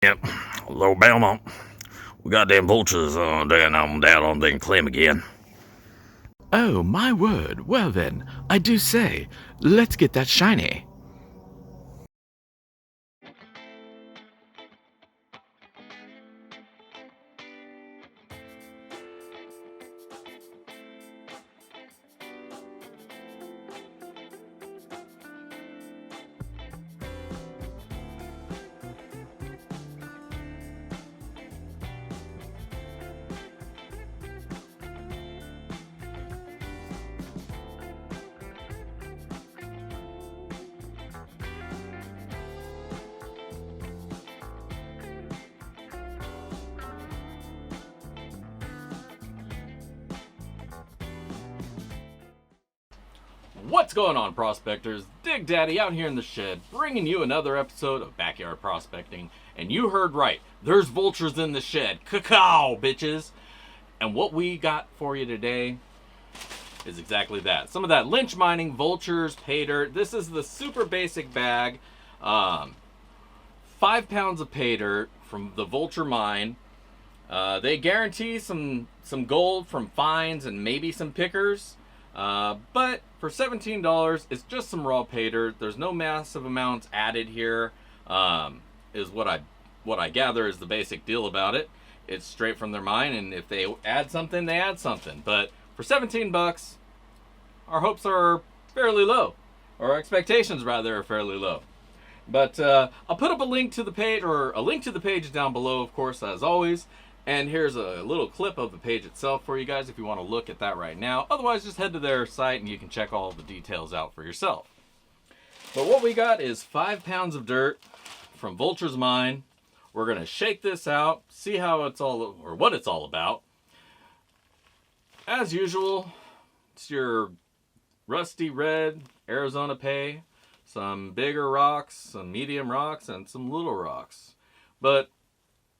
Yep, Alabama. We got them vultures down on the claim again. Oh, my word. Well then, I do say, let's get that shiny. What's going on, prospectors? Dig Daddy out here in the shed, bringing you another episode of Backyard Prospecting. And you heard right, there's vultures in the shed. Cacao, bitches! And what we got for you today is exactly that. Some of that Lynch mining, vultures, Paydirt. This is the super basic bag. 5 pounds of Paydirt from the Vulture mine. They guarantee some gold from fines and maybe some pickers. But for $17, it's just some raw Paydirt. There's no massive amounts added here. Is what I gather is the basic deal about it. It's straight from their mine, and if they add something, they add something. But for 17 bucks, our hopes are fairly low, or our expectations rather are fairly low. But I'll put up a link to the page down below, of course, as always. And here's a little clip of the page itself for you guys if you want to look at that right now. Otherwise, just head to their site and you can check all the details out for yourself. But what we got is 5 pounds of dirt from Vulture's mine. We're going to shake this out, see how it's all, or what it's all about. As usual, it's your rusty red Arizona Pay, some bigger rocks, some medium rocks, and some little rocks. But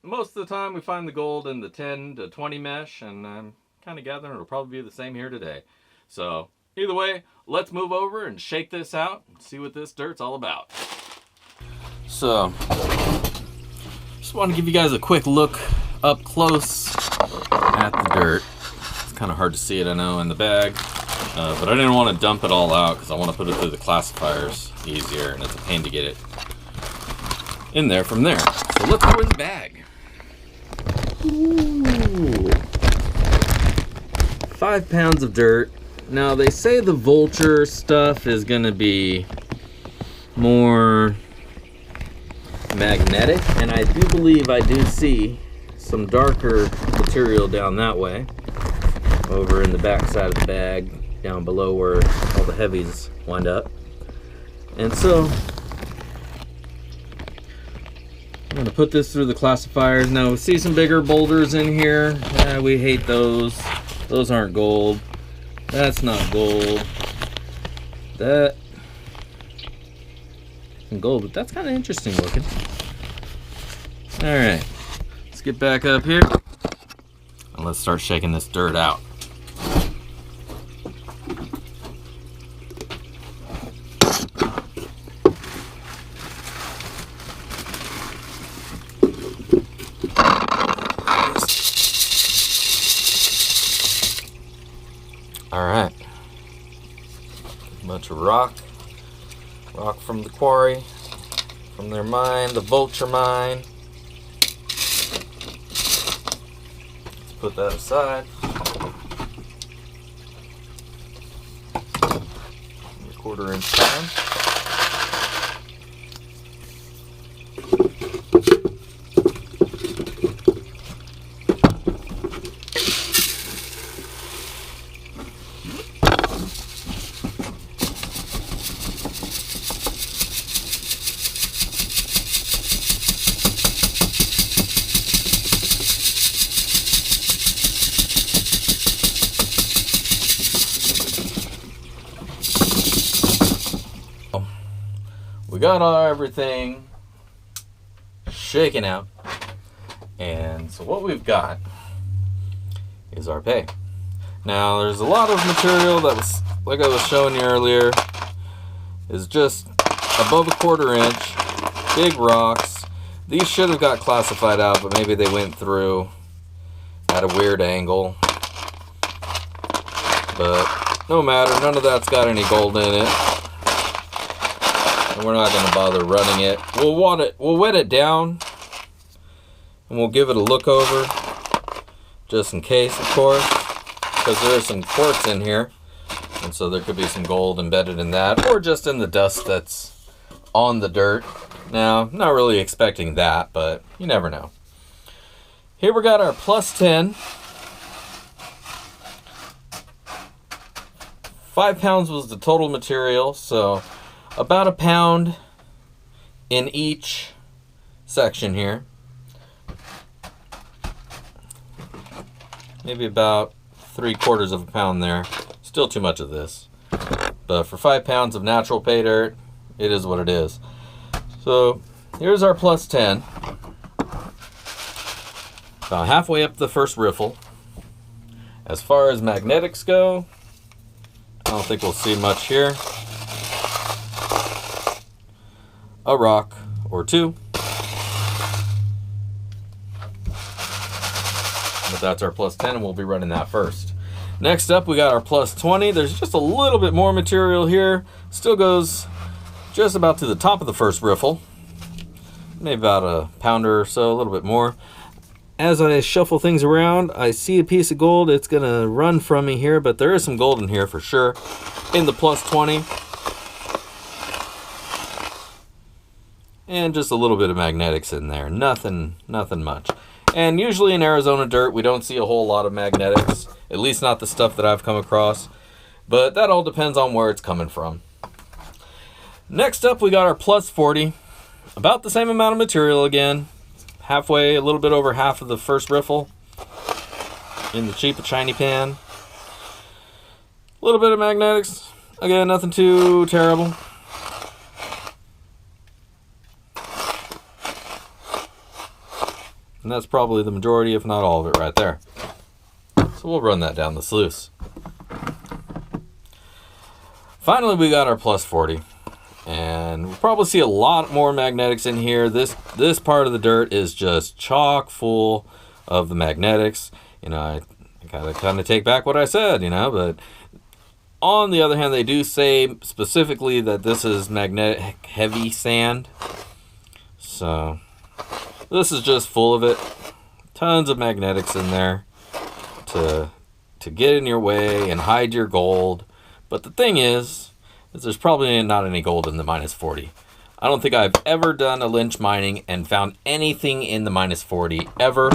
most of the time we find the gold in the 10 to 20 mesh, and I'm kind of gathering it'll probably be the same here today. So either way, let's move over and shake this out and see what this dirt's all about. So, just want to give you guys a quick look up close at the dirt. It's kind of hard to see it, I know, in the bag. But I didn't want to dump it all out because I want to put it through the classifiers easier, and it's a pain to get it in there from there. So let's go in the bag. Ooh. 5 pounds of dirt. Now they say the vulture stuff is going to be more magnetic, and I do believe I do see some darker material down that way, over in the back side of the bag, down below where all the heavies wind up. And so I'm going to put this through the classifiers. Now we see some bigger boulders in here. We hate those. Those aren't gold. That's not gold. That isn't gold, but that's kind of interesting looking. Alright, let's get back up here and let's start shaking this dirt out. Alright, a bunch of rock from the quarry, from their mine, the Vulture mine. Let's put that aside. A 1/4 pound. We got everything shaken out, and so what we've got is our pay. Now there's a lot of material that was, like I was showing you earlier, is just above a 1/4 inch, big rocks. These should have got classified out, but maybe they went through at a weird angle. But no matter, none of that's got any gold in it. And we're not going to bother running it. We'll wet it down. And we'll give it a look over. Just in case, of course. Because there is some quartz in here. And so there could be some gold embedded in that. Or just in the dust that's on the dirt. Now, I'm not really expecting that, but you never know. Here we got our plus 10. 5 pounds was the total material, so about a pound in each section here. Maybe about 3/4 of a pound there. Still too much of this. But for 5 pounds of natural pay dirt, it is what it is. So here's our plus 10. About halfway up the first riffle. As far as magnetics go, I don't think we'll see much here. A rock or two. But that's our plus 10, and we'll be running that first. Next up, we got our plus 20. There's just a little bit more material here. Still goes just about to the top of the first riffle. Maybe about a pounder or so, a little bit more. As I shuffle things around, I see a piece of gold. It's going to run from me here, but there is some gold in here for sure. In the plus 20. And just a little bit of magnetics in there. Nothing much. And usually in Arizona dirt, we don't see a whole lot of magnetics. At least not the stuff that I've come across. But that all depends on where it's coming from. Next up, we got our plus 40. About the same amount of material again. Halfway, a little bit over half of the first riffle. In the cheap shiny pan. A little bit of magnetics. Again, nothing too terrible. And that's probably the majority, if not all of it, right there. So we'll run that down the sluice. Finally, we got our plus 40. And we'll probably see a lot more magnetics in here. This part of the dirt is just chock full of the magnetics. You know, I gotta kind of take back what I said, you know, but on the other hand, they do say specifically that this is magnetic heavy sand. So this is just full of it. Tons of magnetics in there to get in your way and hide your gold. But the thing is there's probably not any gold in the minus 40. I don't think I've ever done a Lynch mining and found anything in the minus 40 ever.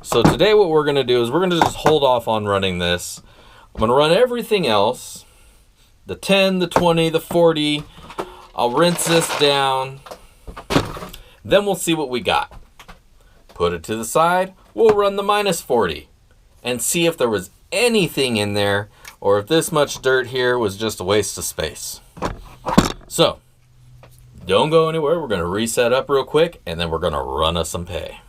So today what we're going to do is we're going to just hold off on running this. I'm going to run everything else. The 10, the 20, the 40. I'll rinse this down. Then we'll see what we got. Put it to the side. We'll run the minus 40 and see if there was anything in there or if this much dirt here was just a waste of space. So, don't go anywhere. We're going to reset up real quick, and then we're going to run us some pay.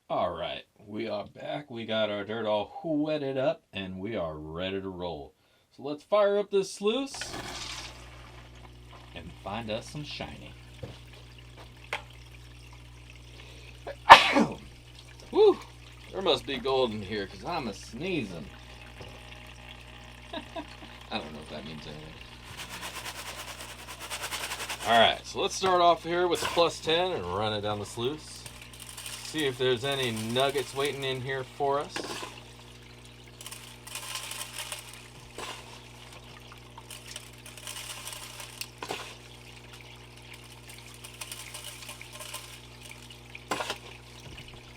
All right, we are back. We got our dirt all wetted up, and we are ready to roll. So let's fire up this sluice and find us some shiny. Woo! There must be gold in here because I'm a sneezing. I don't know if that means anything. Alright, so let's start off here with the plus 10 and run it down the sluice. See if there's any nuggets waiting in here for us.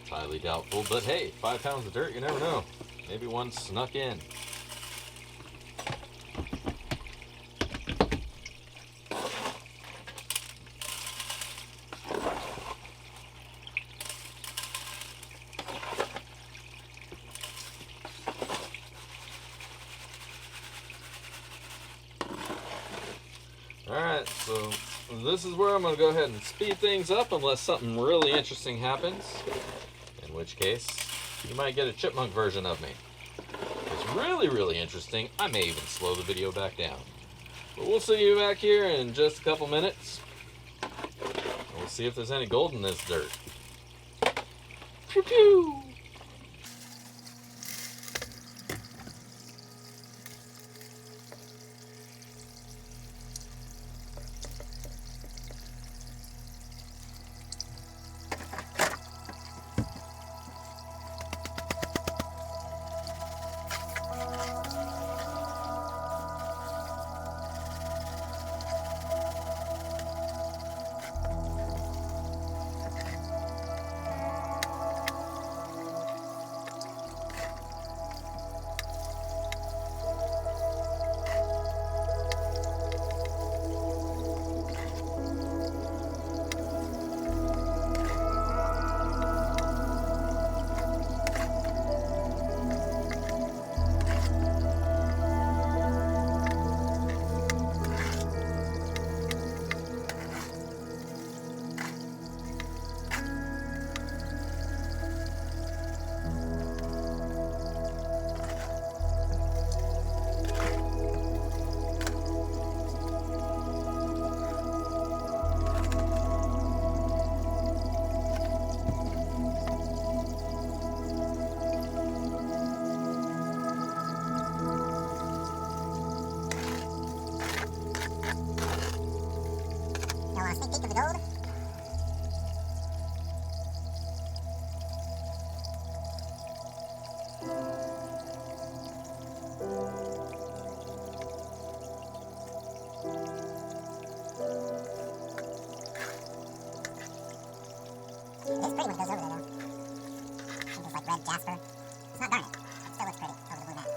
Highly doubtful, but hey, 5 pounds of dirt, you never know. Maybe one snuck in. Alright, so this is where I'm going to go ahead and speed things up unless something really interesting happens. In which case, you might get a chipmunk version of me. If it's really, really interesting, I may even slow the video back down. But we'll see you back here in just a couple minutes. We're Let's see if there's any gold in this dirt. Pew pew! Sneak peek of the gold. It is pretty when it goes over there, though. I think it's like red jasper. It's not garnet. It still looks pretty over the blue mat.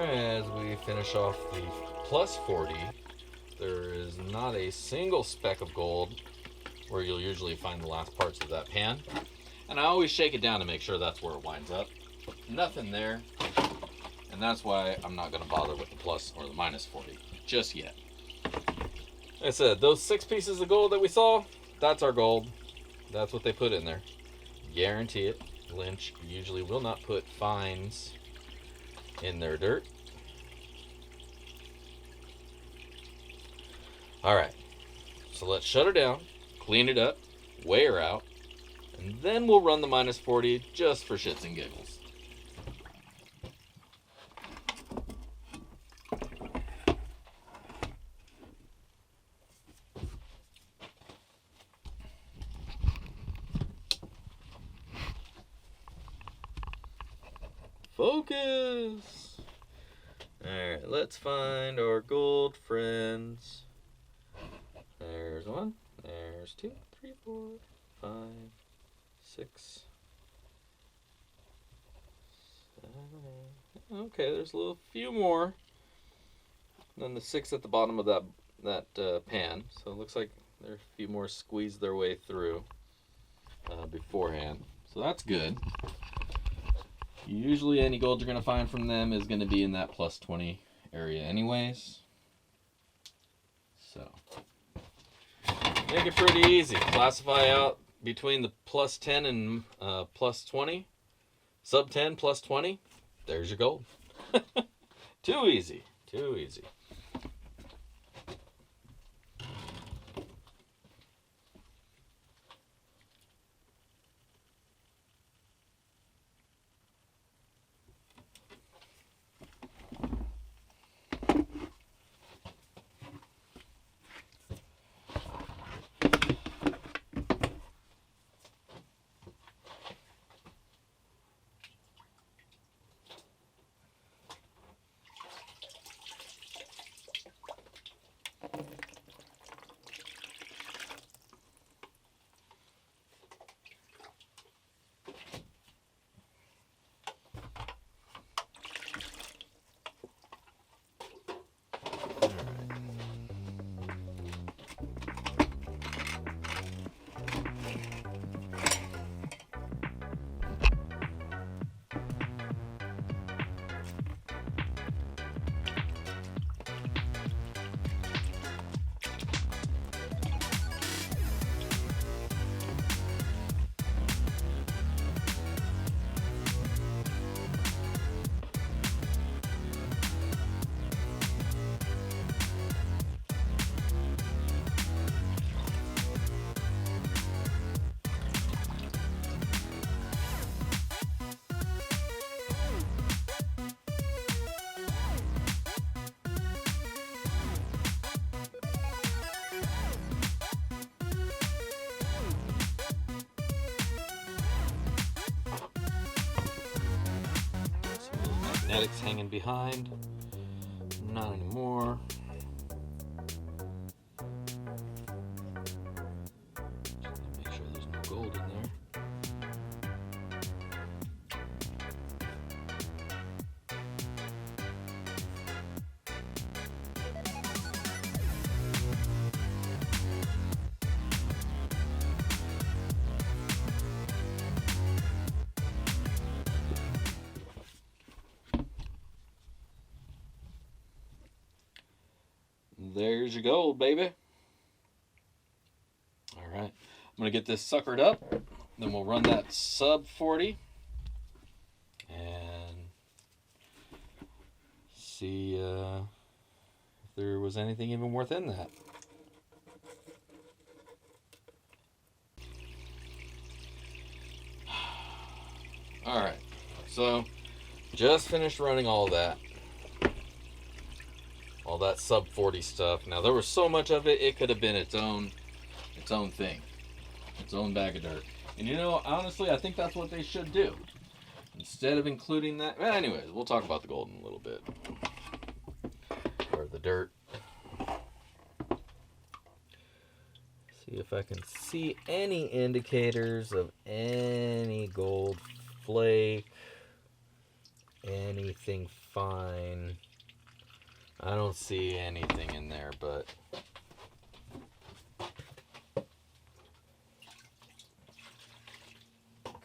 As we finish off the plus 40, there is not a single speck of gold where you'll usually find the last parts of that pan. And I always shake it down to make sure that's where it winds up. Nothing there. And that's why I'm not going to bother with the plus or the minus 40 just yet. Like I said, those 6 pieces of gold that we saw, that's our gold. That's what they put in there. Guarantee it. Lynch usually will not put fines in their dirt. Alright, so let's shut her down, clean it up, weigh her out, and then we'll run the minus 40 just for shits and giggles. Focus! Alright, let's find our gold friends. There's 1, there's 2, 3, 4, 5, 6, 7, 8. Okay, there's a little few more than the 6 at the bottom of that pan. So it looks like there are a few more squeezed their way through beforehand. So that's good. Usually any gold you're going to find from them is going to be in that plus 20 area anyways. So make it pretty easy. Classify out between the plus 10 and plus 20. Sub 10 plus 20. There's your gold. Too easy. Too easy. magnetics hanging behind. Not anymore. Make sure there's no gold in there. There's your gold, baby. All right, I'm gonna get this suckered up. Then we'll run that sub 40 and see if there was anything even worth in that. All right, so just finished running all that sub 40 stuff. Now there was so much of it, it could have been its own thing, its own bag of dirt. And you know, honestly, I think that's what they should do instead of including that. Well, anyways, we'll talk about the gold in a little bit, or the dirt. See if I can see any indicators of any gold flake, anything fine. I don't see anything in there, but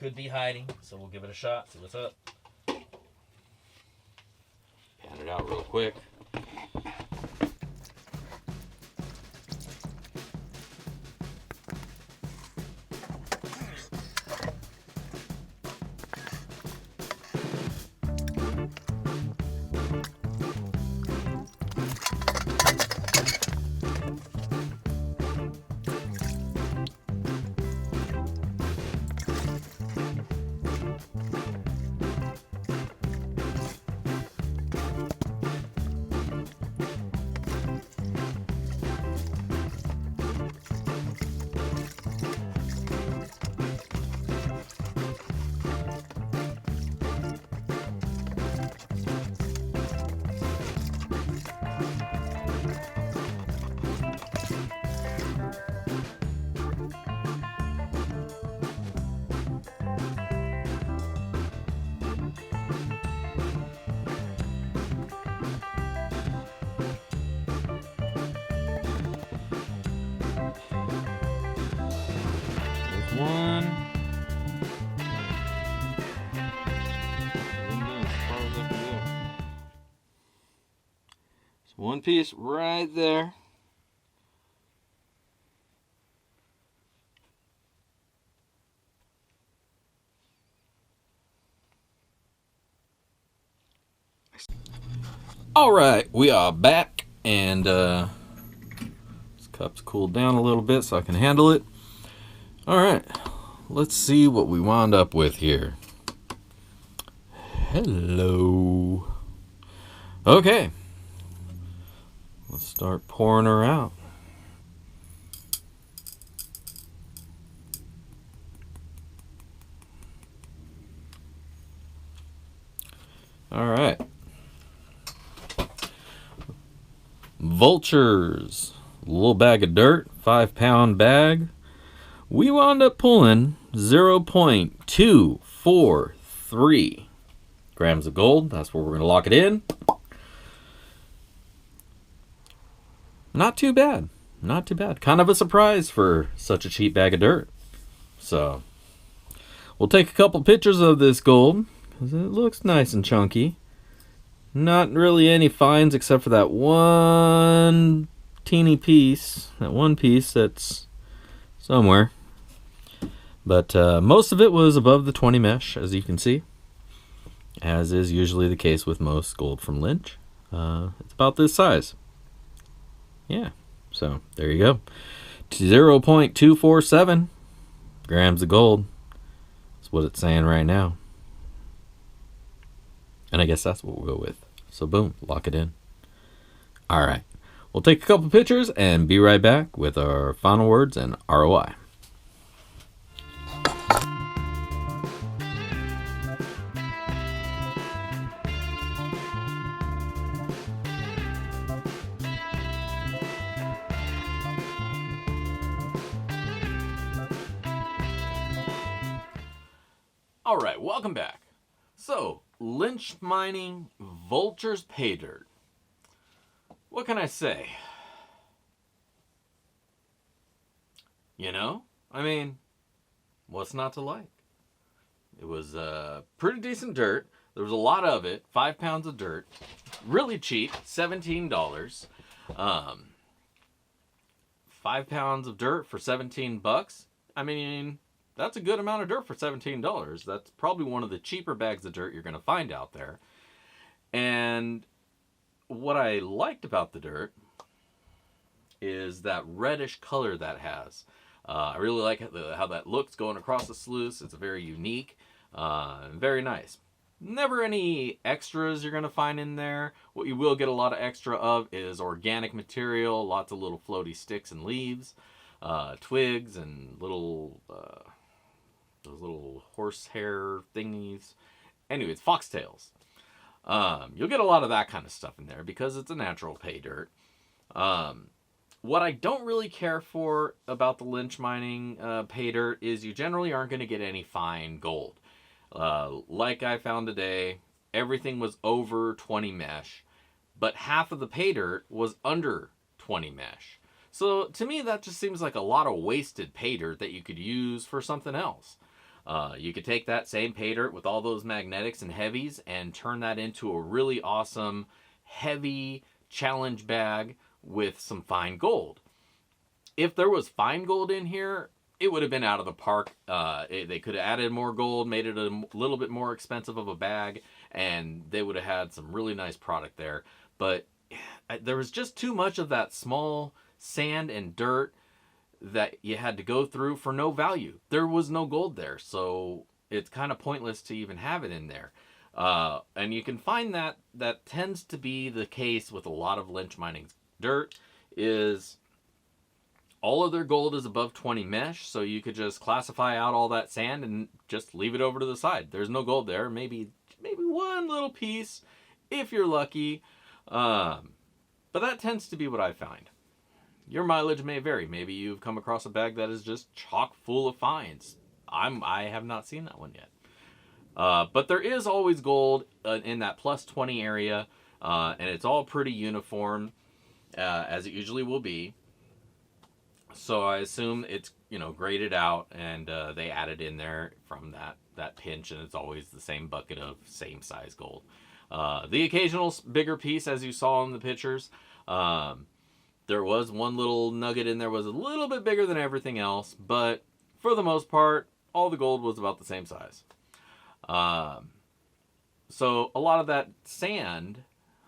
could be hiding, so we'll give it a shot, see what's up. Pan it out real quick. One. It's one piece right there. All right, we are back, and this cup's cooled down a little bit so I can handle it. All right, let's see what we wound up with here. Hello. Okay, let's start pouring her out. All right. Vultures, a little bag of dirt, 5-pound bag. We wound up pulling 0.243 grams of gold. That's where we're going to lock it in. Not too bad. Not too bad. Kind of a surprise for such a cheap bag of dirt. So, we'll take a couple pictures of this gold, because it looks nice and chunky. Not really any fines except for that one teeny piece. That one piece that's somewhere. But most of it was above the 20 mesh, as you can see. As is usually the case with most gold from Lynch. It's about this size. Yeah, so there you go. 0.247 grams of gold. That's what it's saying right now. And I guess that's what we'll go with. So boom, lock it in. All right, we'll take a couple pictures and be right back with our final words and ROI. All right, welcome back. So, Lynch mining, Vultures, Paydirt. What can I say? You know, I mean, what's not to like? It was pretty decent dirt. There was a lot of it. 5 pounds of dirt. Really cheap. $17. 5 pounds of dirt for $17. I mean, that's a good amount of dirt for $17. That's probably one of the cheaper bags of dirt you're going to find out there. And what I liked about the dirt is that reddish color that has. I really like how that looks going across the sluice. It's very unique, very nice. Never any extras you're going to find in there. What you will get a lot of extra of is organic material, lots of little floaty sticks and leaves, twigs and little those little horsehair thingies. Anyways, foxtails. You'll get a lot of that kind of stuff in there because it's a natural pay dirt. What I don't really care for about the Lynch mining pay dirt is you generally aren't going to get any fine gold. Like I found today, everything was over 20 mesh, but half of the pay dirt was under 20 mesh. So to me, that just seems like a lot of wasted pay dirt that you could use for something else. You could take that same pay dirt with all those magnetics and heavies and turn that into a really awesome, heavy challenge bag with some fine gold. If there was fine gold in here, it would have been out of the park. They could have added more gold, made it a little bit more expensive of a bag, and they would have had some really nice product there. But there was just too much of that small sand and dirt that you had to go through for no value. There was no gold there, so it's kind of pointless to even have it in there. And you can find that tends to be the case with a lot of Lynch mining dirt, is all of their gold is above 20 mesh, so you could just classify out all that sand and just leave it over to the side. There's no gold there. Maybe one little piece if you're lucky. But that tends to be what I find. Your mileage may vary. Maybe you've come across a bag that is just chock full of fines. I have not seen that one yet. But there is always gold in that plus 20 area, and it's all pretty uniform, as it usually will be. So I assume it's, graded out, and they added in there from that pinch, and it's always the same bucket of same size gold. The occasional bigger piece, as you saw in the pictures, there was one little nugget in there was a little bit bigger than everything else, but for the most part, all the gold was about the same size. So a lot of that sand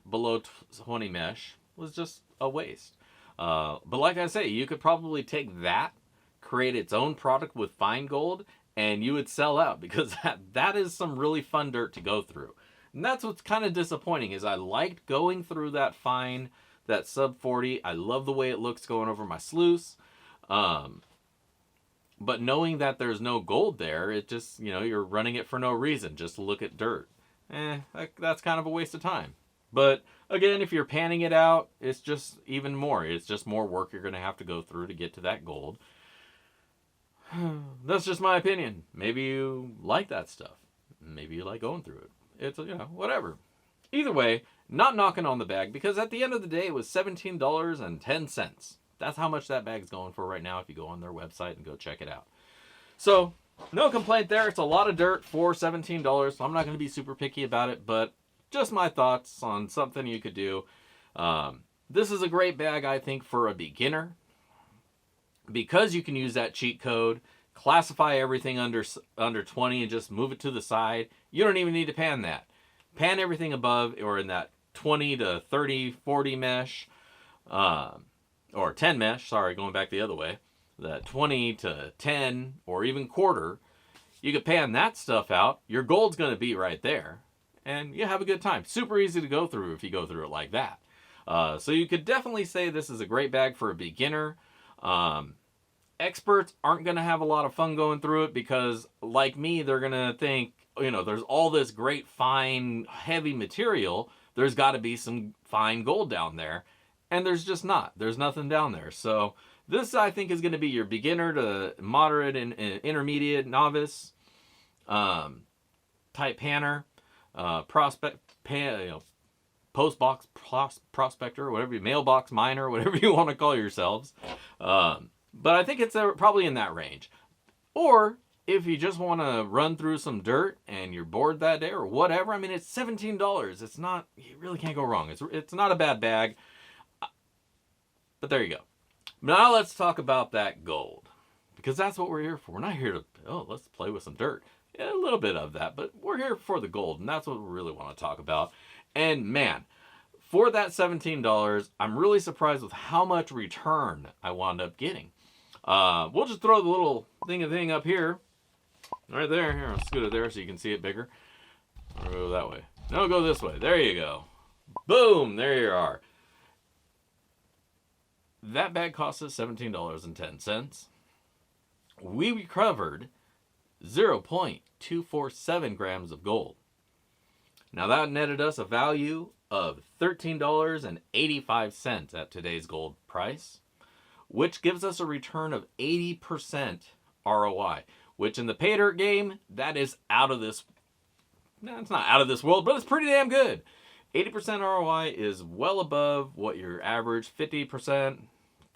below 20 mesh was just a waste. But like I say, you could probably take that, create its own product with fine gold, and you would sell out, because that is some really fun dirt to go through. And that's what's kind of disappointing, is I liked going through that fine, that sub 40. I love the way it looks going over my sluice. But knowing that there's no gold there, it just, you're running it for no reason, just to look at dirt. That's kind of a waste of time. But again, if you're panning it out, it's just even more. It's just more work you're going to have to go through to get to that gold. That's just my opinion. Maybe you like that stuff. Maybe you like going through it. It's, whatever. Either way, not knocking on the bag, because at the end of the day, it was $17.10. That's how much that bag's going for right now if you go on their website and go check it out. So, no complaint there. It's a lot of dirt for $17, so I'm not going to be super picky about it, but just my thoughts on something you could do. This is a great bag, I think, for a beginner, because you can use that cheat code, classify everything under 20 and just move it to the side. You don't even need to pan that. Pan everything above or in that 20 to 30, 40 mesh, or 10 mesh, sorry, going back the other way, that 20 to 10 or even quarter. You could pan that stuff out. Your gold's going to be right there, and you have a good time. Super easy to go through if you go through it like that. So you could definitely say this is a great bag for a beginner. Experts aren't going to have a lot of fun going through it, because like me, they're going to think, there's all this great fine heavy material. There's got to be some fine gold down there, and there's just not. There's nothing down there. So this, I think, is going to be your beginner to moderate and intermediate novice. type panner, post box prospector, whatever you, mailbox miner, whatever you want to call yourselves. But I think it's probably in that range. Or if you just want to run through some dirt and you're bored that day or whatever, I mean, it's $17. It's not, you really can't go wrong. It's not a bad bag. But there you go. Now let's talk about that gold, because that's what we're here for. We're not here to, let's play with some dirt. Yeah, a little bit of that, but we're here for the gold, and that's what we really want to talk about. And man, for that $17, I'm really surprised with how much return I wound up getting. We'll just throw the little thing up here, right there. Here, I'll scoot it there so you can see it bigger. Or go that way. No, go this way. There you go. Boom, there you are. That bag cost us $17.10. We recovered 0.247 grams of gold. Now that netted us a value of $13.85 at today's gold price, which gives us a return of 80% ROI, which in the Paydirt game, that is out of this, no, it's not out of this world, but it's pretty damn good. 80% ROI is well above what your average 50%,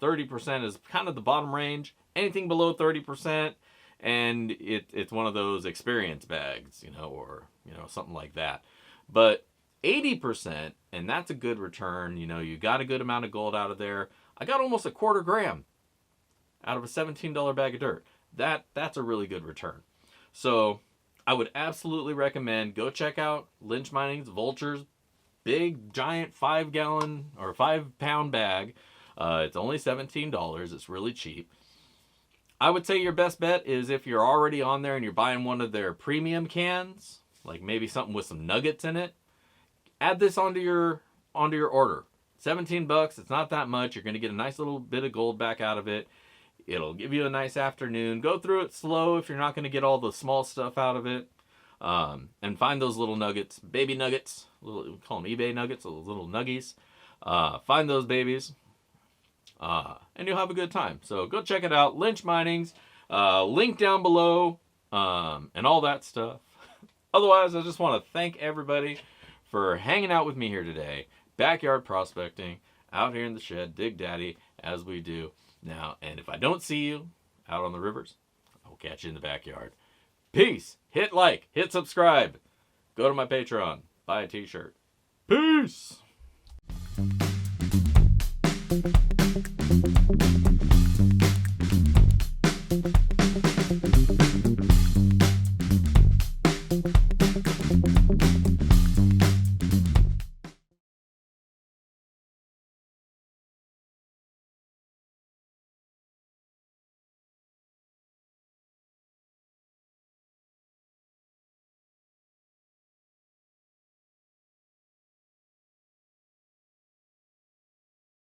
30% is kind of the bottom range. Anything below 30%, and it's one of those experience bags, or something like that. But 80%, and that's a good return. You got a good amount of gold out of there. I got almost a quarter gram out of a $17 bag of dirt. That's a really good return. So I would absolutely recommend go check out Lynch Mining's Vultures big giant 5-gallon or 5-pound bag. It's only $17. It's really cheap. I would say your best bet is if you're already on there and you're buying one of their premium cans, like maybe something with some nuggets in it, add this onto your order. $17, it's not that much. You're going to get a nice little bit of gold back out of it. It'll give you a nice afternoon. Go through it slow if you're not going to get all the small stuff out of it. And find those little nuggets, baby nuggets, we call them eBay nuggets, those little nuggies. Find those babies. And you'll have a good time. So go check it out. Lynch Mining's, link down below, and all that stuff. Otherwise, I just want to thank everybody for hanging out with me here today. Backyard prospecting, out here in the shed, Dig Daddy, as we do now. And if I don't see you out on the rivers, I'll catch you in the backyard. Peace. Hit like, hit subscribe. Go to my Patreon, buy a t-shirt. Peace.